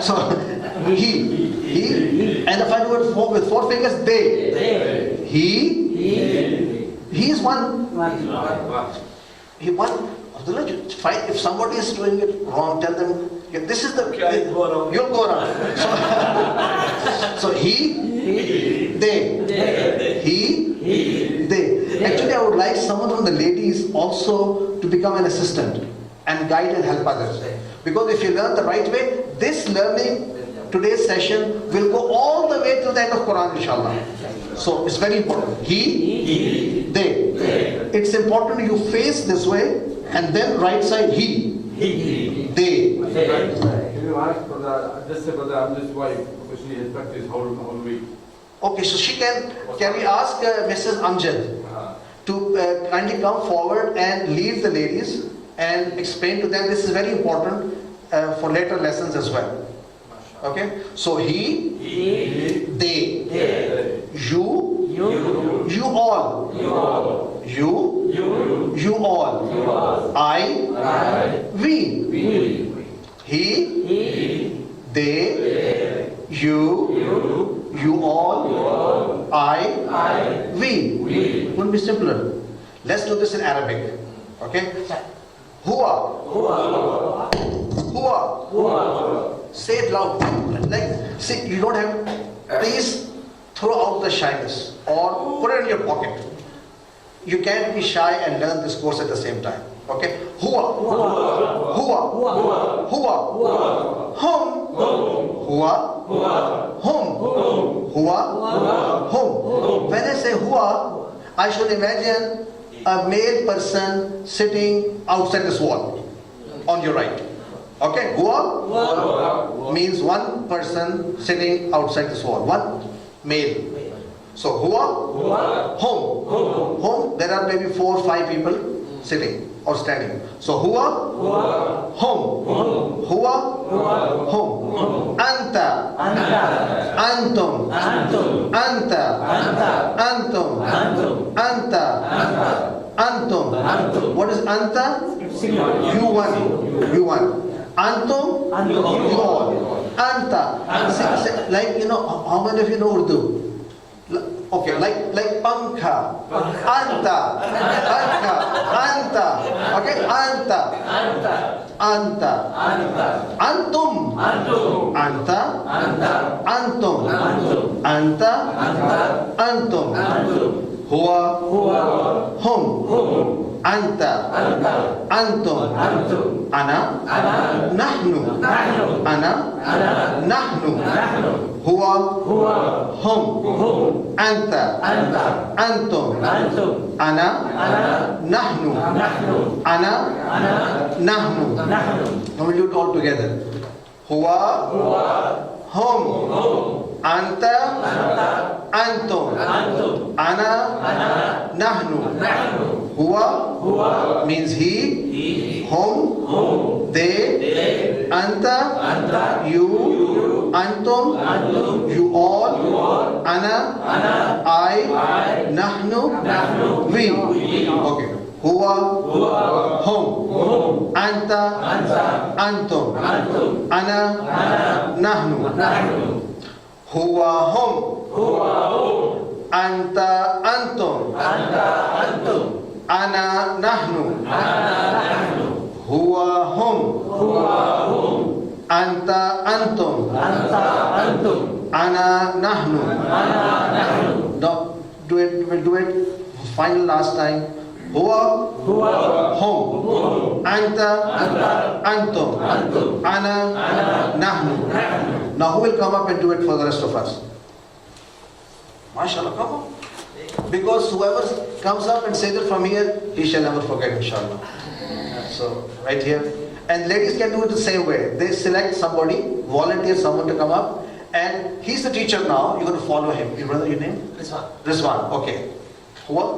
So he, and if I do it with four fingers, they. He is one. He one. If somebody is doing it wrong, tell them, this is the, you'll go around. So he, they. He, they. Actually, I would like someone from the ladies also to become an assistant and guide and help others. Because if you learn the right way, this learning, today's session, will go all the way to the end of Quran, inshallah. So it's very important. He, they. It's important you face this way, and then right side, he, they. Can you ask for this Amjad's wife, because she has practiced whole week? Okay, so can we ask Mrs. Amjad to kindly come forward and lead the ladies and explain to them. This is very important for later lessons as well. Okay, so he, they, you all, you all, I, we, he, they, you all, I, we. Wouldn't be simpler. Let's do this in Arabic. Okay? Huwa. Say it loud. Like, see, you don't have. Please throw out the shyness or put it in your pocket. You can't be shy and learn this course at the same time. Okay? Huwa. Hum. Huwa. Hum. When I say huwa, I should imagine a male person sitting outside this wall on your right. Okay? Huwa means one person sitting outside this wall. One male. So huwa, hum. There are maybe 4 or 5 people sitting or standing. So huwa, hum. Huwa, hum. Anta, antum, antum, antum. What is anta? You one. Antum, you all. Anta. Like, how many of you know Urdu? Okay, like pankha, anta, okay, anta, antum, anta, antum, huwa, hum, anta, antum, ana, nahnu, nahnu, huwa, hum, anta, antum, ana, nahnu, nahnu. Now we'll do it all together. Huwa, hum, anta, antum, ana, nahnu. Huwa means he, hum, they, anta, you, antum, you all, ana, I, nahnu, we. Okay. Huwa, hum, anta, antum, ana, nahnu. Huwa, hum, anta, antum, ana, nahnu. Huwa, hum, anta, antum, ana, nahnu. Now, we'll do it final last time. Huwa, hum, anta, antum, ana, nahnu. Now who will come up and do it for the rest of us? MashaAllah, come on. Because whoever comes up and says it from here, he shall never forget, inshallah. So, right here. And ladies can do it the same way. They select somebody, volunteer someone to come up, and he's the teacher now. You're going to follow him. Your brother, your name? Rizwan. Okay. Huwa,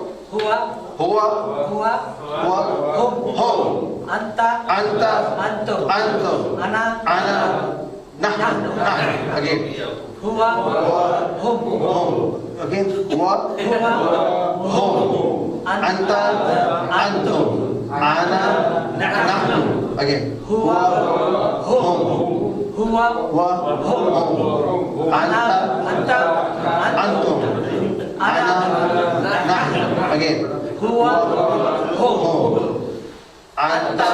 hum, anta, antum, ana, nahnu. Again. huwa, Hum. Again. Huwa, hum, anta, antum, ana, nahnu. Again. Huwa, hum, Huwa. hum, Anta. anta, antum, ana, nahnu. Again. Huwa. Hum. Hum, anta,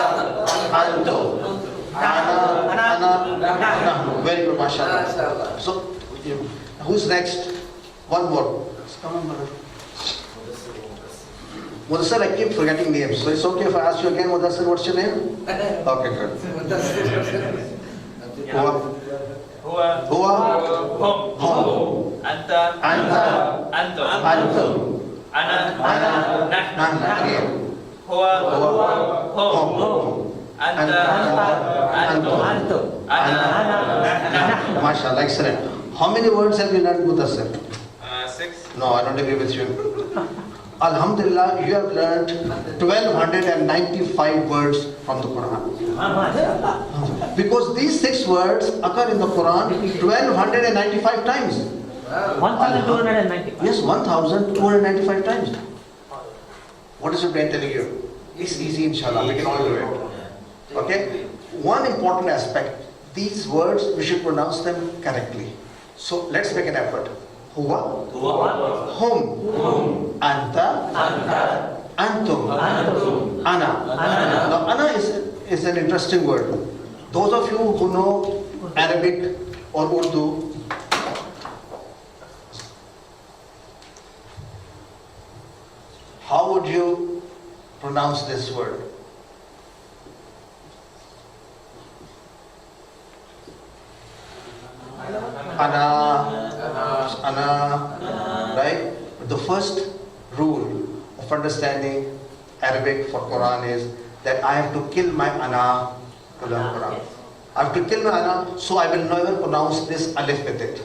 antum, ana, nahnu. Very good, mashallah. So, who's next? One more. Come on, brother. Mudassir, I keep forgetting names. So it's okay if I ask you again, Mudassir, what's your name? Okay, good. Huwa. هو هم Hum. أنت Anta. أنتم Antum. أنا Ana. نحن Nahnu. Again. هو هم Hum. أنت Antum. أنتم أنا نحن MashaAllah, excellent. How many words have you learned, Mudassir? 6 No, I don't agree with you. Alhamdulillah, you have learned 1295 words from the Quran. Because these 6 words occur in the Quran 1295 times. 1295. Yes, 1295 times. What is your brain telling you? It's easy, inshallah. We can all do it. Okay? One important aspect. These words, we should pronounce them correctly. So let's make an effort. Huwa, hum, anta, antum, ana. Now, ana is an interesting word. Those of you who know Arabic or Urdu, how would you pronounce this word? Ana, right? But the first rule of understanding Arabic for Quran is that I have to kill my ana to learn Quran. I have to kill my ana, so I will never pronounce this alif with it.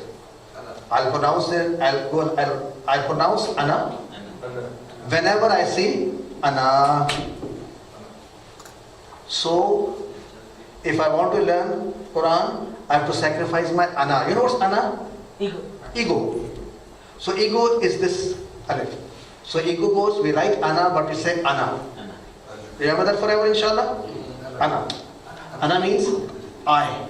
I'll pronounce it. I'll pronounce ana whenever I see ana. So, if I want to learn Quran, I have to sacrifice my ana. You know what's ana? Ego. So ego is this alif. So ego goes, we write ana, but we say ana. Remember that forever, inshallah? Ana. Ana means I.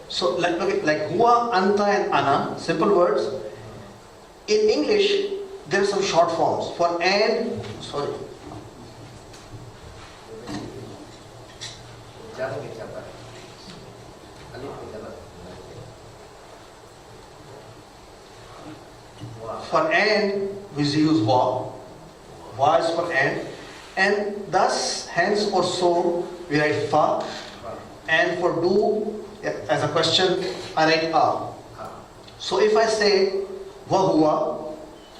So like huwa, anta and ana, simple words. In English, there are some short forms. For and, sorry. For and, we use wa. Wa is for and thus, hence or so, we write fa. And for do, as a question, I write a. So if I say wa huwa,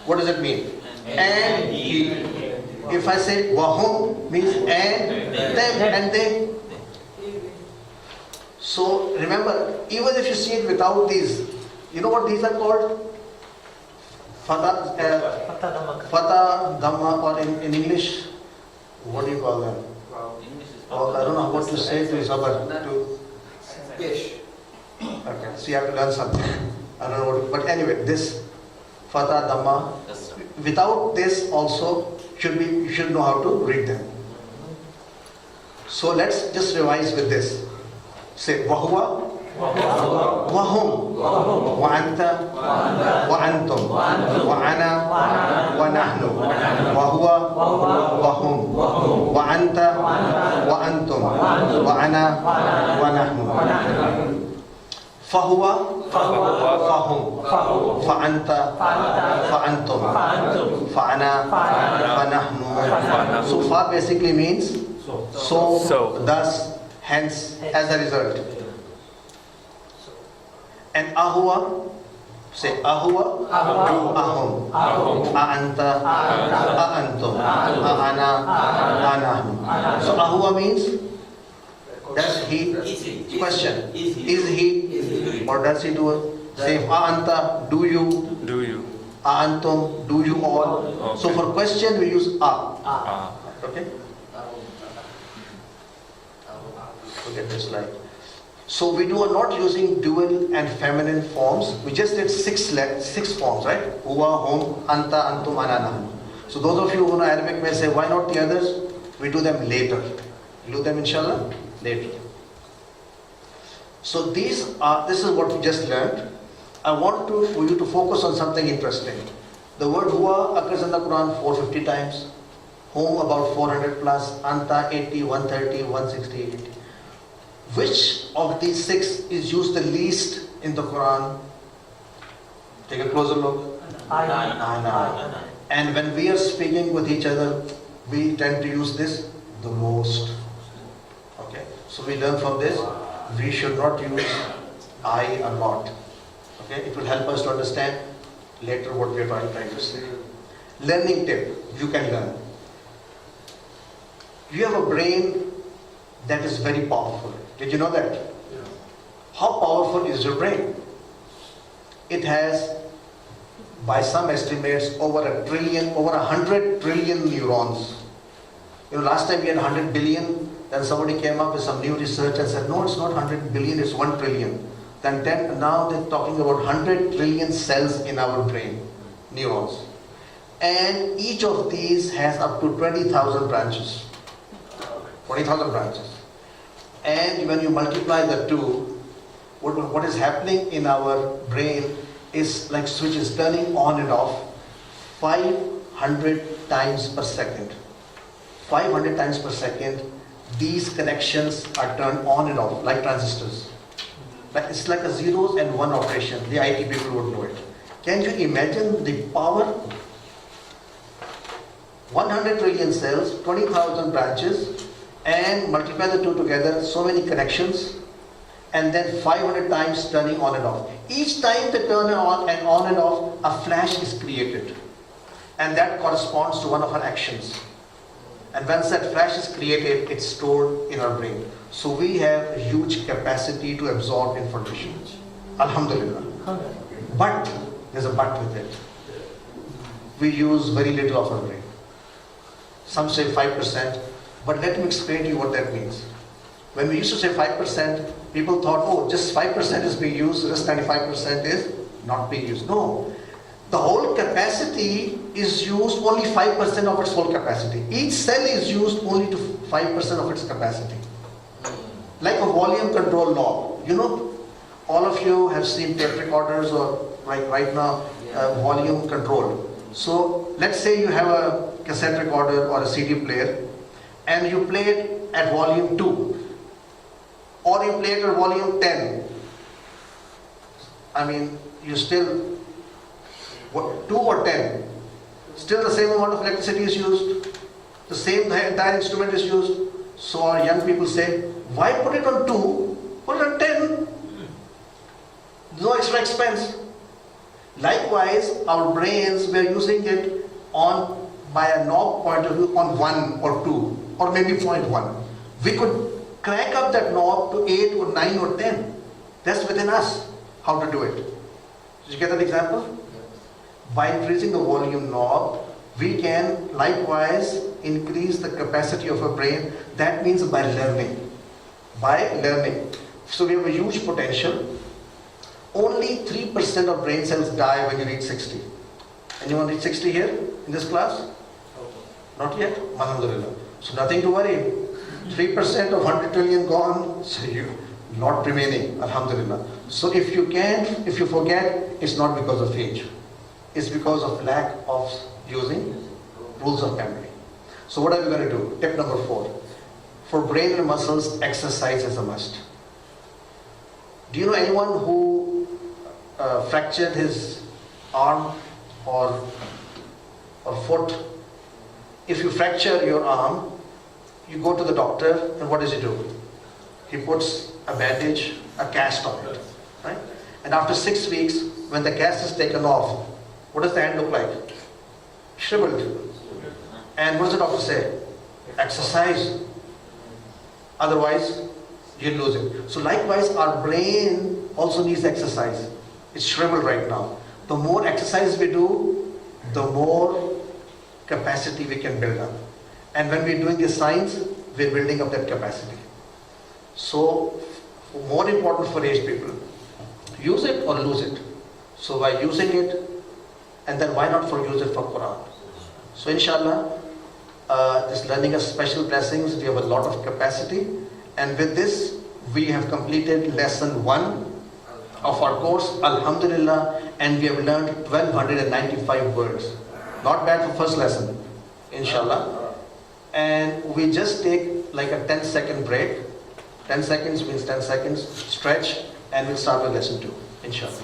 what does it mean? And he. If I say wa hum, means and them and they. So remember, even if you see it without these, you know what these are called? Fata, Dhamma, or in English, what do you call them? Oh, I don't know what to say to Sabar. Okay, so you have to learn something. I don't know what, but anyway, this Fata, Dhamma, without this also, you should know how to read them. So let's just revise with this. Say, Wahuwa, Wahum, Wa'anta, Wa'antum, Wa'ana, Wa'nahnu, Wahuwa, Wahum, Wa'anta, Wa'antum, Wa'ana, Wa'nahnu. Fahuwa, Fahum, Fa'anta, Fa'antum, Fa'ana, Fa'nahnu. So fa basically means so, thus, hence, as a result. And ahuwa, say ahuwa, ahum, a'anta, a'antum, a'ana, a'nahnu. So ahuwa means, does he, question, is he, or does he do it? Say a'anta, do you, a'antum, do you all. So for question we use a. Okay? get this right. So we are not using dual and feminine forms. We just did six forms, right? Huwa, hum, anta, antum, anana. So those of you who know Arabic may say, why not the others? We do them later. We do them inshallah later. So this is what we just learned. I want for you to focus on something interesting. The word huwa occurs in the Quran 450 times. Hum about 400 plus. Anta 80, 130, 160, 80. Which of these six is used the least in the Quran? Take a closer look. Ana. And when we are speaking with each other, we tend to use this the most. Okay. So we learn from this. We should not use I a lot. Okay. It will help us to understand later what we are trying to say. Learning tip. You can learn. You have a brain that is very powerful. Did you know that? Yeah. How powerful is your brain? It has, by some estimates, over 100 trillion neurons. You know, last time we had 100 billion, then somebody came up with some new research and said, no, it's not 100 billion, it's 1 trillion. Now they're talking about 100 trillion cells in our brain, neurons. And each of these has up to 20,000 branches. 20,000 branches. And when you multiply the two, what is happening in our brain is like switches turning on and off 500 times per second. 500 times per second, these connections are turned on and off like transistors. It's like a zeros and one operation. The IT people would know it. Can you imagine the power? 100 trillion cells, 20,000 branches, and multiply the two together, so many connections, and then 500 times turning on and off. Each time they turn on and off, a flash is created. And that corresponds to one of our actions. And once that flash is created, it's stored in our brain. So we have a huge capacity to absorb information. Alhamdulillah. But, there's a but with it. We use very little of our brain. Some say 5%. But let me explain to you what that means. When we used to say 5%, people thought, oh, just 5% is being used, the rest 95% is not being used. No. The whole capacity is used only 5% of its whole capacity. Each cell is used only to 5% of its capacity. Like a volume control knob. You know, all of you have seen tape recorders or right now, volume control. So let's say you have a cassette recorder or a CD player, and you play it at volume 2, or you play it at volume 10. I mean, you still, 2 or 10, still the same amount of electricity is used, the entire instrument is used. So our young people say, why put it on 2, put it on 10? No extra expense. Likewise, our brains, we are using it by a knob point of view on 1 or 2. Or maybe 0.1. We could crank up that knob to 8 or 9 or 10. That's within us how to do it. Did you get that example? By increasing the volume knob, we can likewise increase the capacity of our brain. That means by learning. So we have a huge potential. Only 3% of brain cells die when you reach 60. Anyone reach 60 here in this class? Not yet? Alhamdulillah. So nothing to worry. 3% of 100 trillion gone, so you not remaining. Alhamdulillah. So if you forget, it's not because of age. It's because of lack of using rules of memory. So what are we going to do? Tip number 4. For brain and muscles, exercise is a must. Do you know anyone who fractured his arm or foot? If you fracture your arm, you go to the doctor, and what does he do? He puts a bandage, a cast on it, right? And after 6 weeks, when the cast is taken off, what does the hand look like? Shriveled. And what does the doctor say? Exercise. Otherwise, you'll lose it. So likewise, our brain also needs exercise. It's shriveled right now. The more exercise we do, the more capacity we can build up. And when we're doing this science, we're building up that capacity. So, more important for aged people, use it or lose it. So by using it, and then why not use it for Quran? So inshallah, this learning has special blessings. We have a lot of capacity, and with this, we have completed lesson 1 of our course, Alhamdulillah, and we have learned 1295 words. Not bad for first lesson, inshallah. And we just take like a 10-second break. 10 seconds means 10 seconds, stretch, and we'll start with lesson 2, inshallah.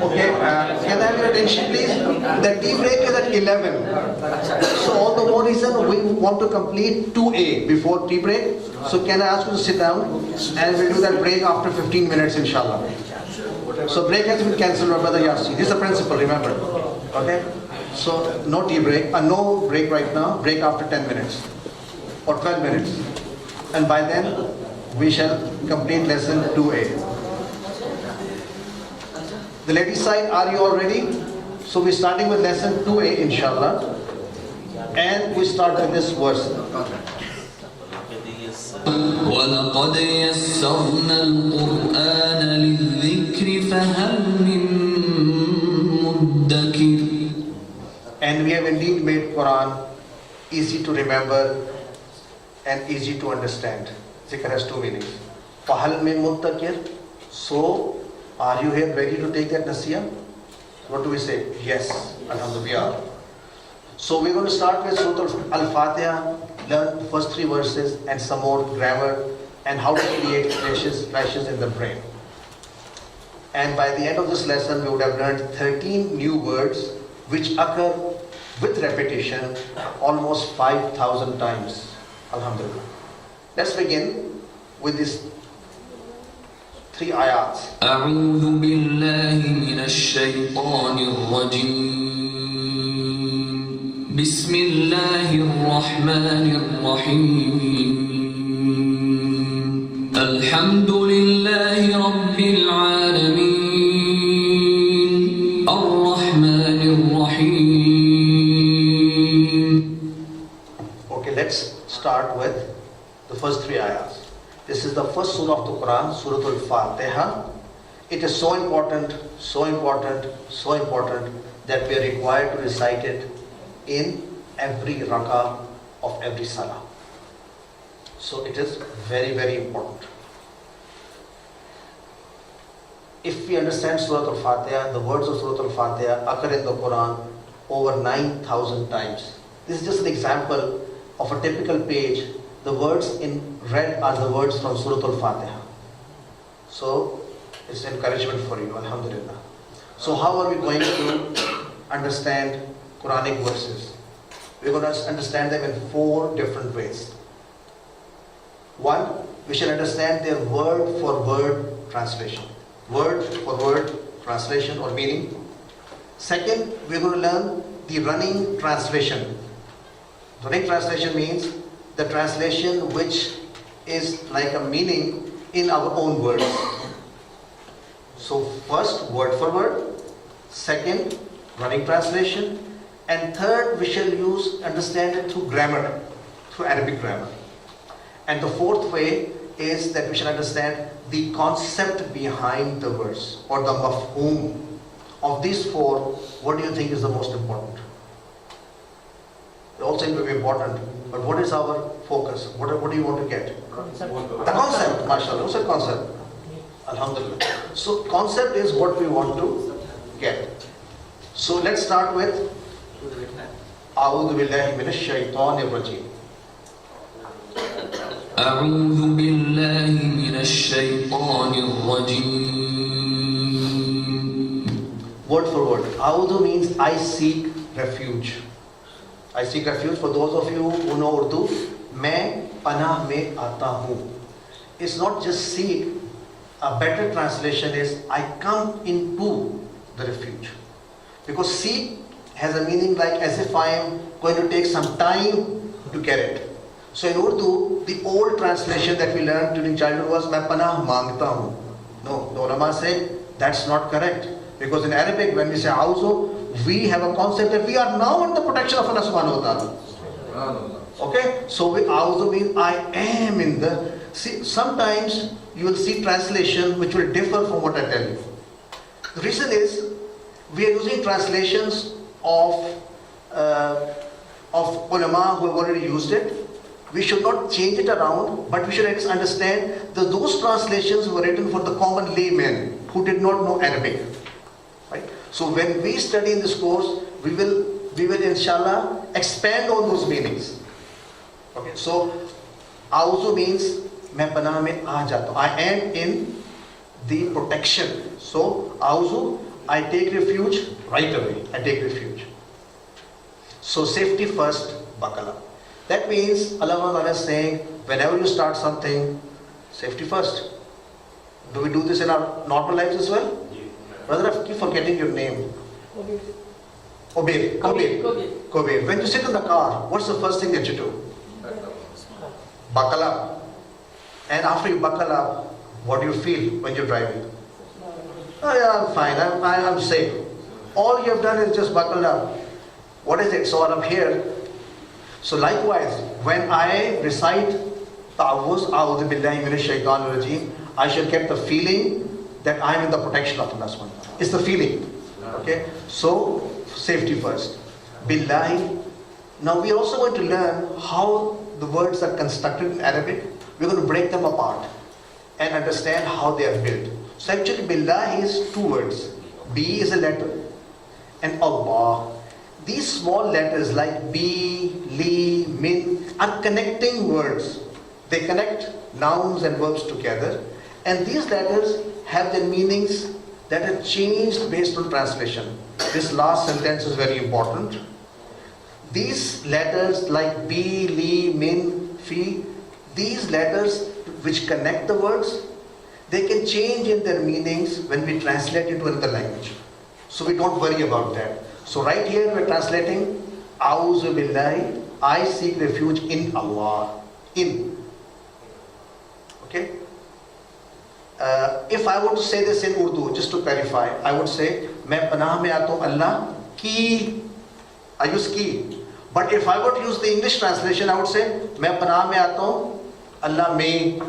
Okay, can I have your attention please? The tea break is at 11. So all the more reason we want to complete 2A before tea break. So can I ask you to sit down, and we'll do that break after 15 minutes inshallah. So break has been cancelled by Brother Yasi. This is the principle, remember. Okay? So no tea break, no break right now, break after 10 minutes or 12 minutes. And by then we shall complete lesson 2A. The ladies side, are you all ready? So we're starting with lesson 2A inshallah. And we start with this verse. وَلَقَدْ يَسَّرْنَا الْقُرْآنَ لِلذِّكْرِ فَهَلْ مِن مُدَّكِرٍ. And we have indeed made Quran easy to remember and easy to understand. Zikr has 2 meanings. فَهَلْ مِن مُدَّكِرٍ. So, are you here ready to take that nasiyah? What do we say? Yes, alhamdulillah, we are. So we're going to start with Surah Al-Fatiha, learn the first 3 verses and some more grammar and how to create flashes in the brain. And by the end of this lesson, we would have learned 13 new words which occur with repetition almost 5,000 times. Alhamdulillah. Let's begin with these 3 ayats. أعوذ بالله من الشيطان الرجيم بسم الله الرحمن الرحيم الحمد لله رب العالمين الرحمن الرحيم. Okay, let's start with the first 3 ayats. This is the first surah of the Quran, Surah Al-Fatiha. It is so important, so important, so important that we are required to recite it in every rakah of every salah. So it is very, very important. If we understand Surah Al-Fatiha, the words of Surah Al-Fatiha occur in the Quran over 9,000 times. This is just an example of a typical page. The words in red are the words from Surah Al-Fatiha. So, it's encouragement for you, alhamdulillah. So how are we going to understand Quranic verses? We're going to understand them in 4 different ways. 1, we shall understand their word for word translation. Word for word translation or meaning. Second, we're going to learn the running translation. Running translation means the translation which is like a meaning in our own words. So first, word for word. Second, running translation. And third, we shall understand it through grammar, through Arabic grammar. And the 4th way is that we shall understand the concept behind the verse or the mafhum. Of these 4, what do you think is the most important? They all seem to be important, but what is our focus? What do you want to get? Concept. The concept, mashallah. What's the concept? Alhamdulillah. So concept is what we want to get. So let's start with A'udhu billahi minash shaitanir rajim. أعوذ بالله من الشيطان الرجيم. Word for word. A'udhu means I seek refuge. I seek refuge. For those of you who know Urdu, मैं पनाह में आता हूँ. is not just seek. A better translation is I come into the refuge. Because seek has a meaning like as if I am going to take some time to get it. So in Urdu, the old translation that we learned during childhood was "Main panah mangta hu." No, the ulama say that's not correct. Because in Arabic, when we say "auzu," we have a concept that we are now under the protection of Allah subhanahu wa ta'ala. Okay, so we auzu means I am in the. See, sometimes you will see translation which will differ from what I tell you. The reason is we are using translations of ulama who have already used it. We should not change it around, but we should at least understand that those translations were written for the common layman who did not know Arabic. Right? So when we study in this course, we will inshallah expand on those meanings. Okay, so auzu means मैं पनाह में आ जाता हूँ. I am in the protection. So auzu, I take refuge right away. I take refuge. So safety first, buckle up. That means Allah is saying, whenever you start something, safety first. Do we do this in our normal lives as well? Brother, I keep forgetting your name. Obey. Kobir. When you sit in the car, what's the first thing that you do? Buckle up. And after you buckle up, what do you feel when you're driving? Oh yeah, I'm fine, I'm safe. All you have done is just buckle up. What is it? So up here. So likewise, when I recite Ta'awuz, A'udhu Billahi Minash Shaitanir Rajeem, I shall get the feeling that I am in the protection of Allah subhanahu wa ta'ala. It's the feeling. Okay? So, safety first. Billahi. Now we are also going to learn how the words are constructed in Arabic. We're going to break them apart and understand how they are built. So actually Billahi is two words. B is a letter and Allah. These small letters like B, Li, Min are connecting words. They connect nouns and verbs together, and these letters have their meanings that are changed based on translation. This last sentence is very important. These letters like B, Li, Min, Fi, these letters which connect the words, they can change in their meanings when we translate into another language. So we don't worry about that. So right here we're translating A'udhu Billahi, I seek refuge in Allah. In. Okay? If I were to say this in Urdu, just to clarify, I would say, Main panah mein aata hu Allah ki. I use ki. But if I were to use the English translation, I would say, Main panah mein aata hu Allah mein.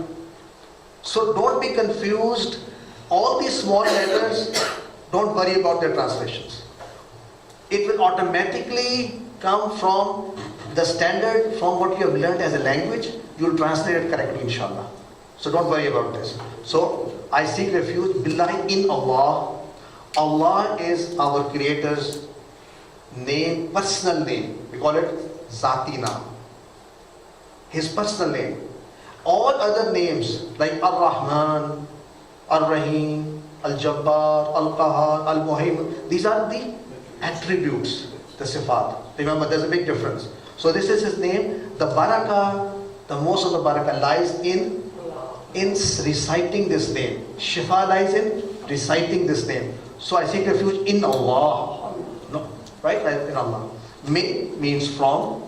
So don't be confused. All these small letters, don't worry about their translations. It will automatically come from the standard, from what you have learned as a language. You will translate it correctly, inshallah. So don't worry about this. So I seek refuge billahi in Allah. Allah is our Creator's name, personal name. We call it Zati Naam. His personal name. All other names like Ar-Rahman, Ar-Rahim, Al-Jabbar, Al-Qahar, Al-Muhim, these are the attributes, the sifat. Remember, there's a big difference. So this is his name. The barakah, the most of the barakah lies in reciting this name. Shifa lies in reciting this name. So I seek refuge in Allah. No, right? In Allah. Min means from.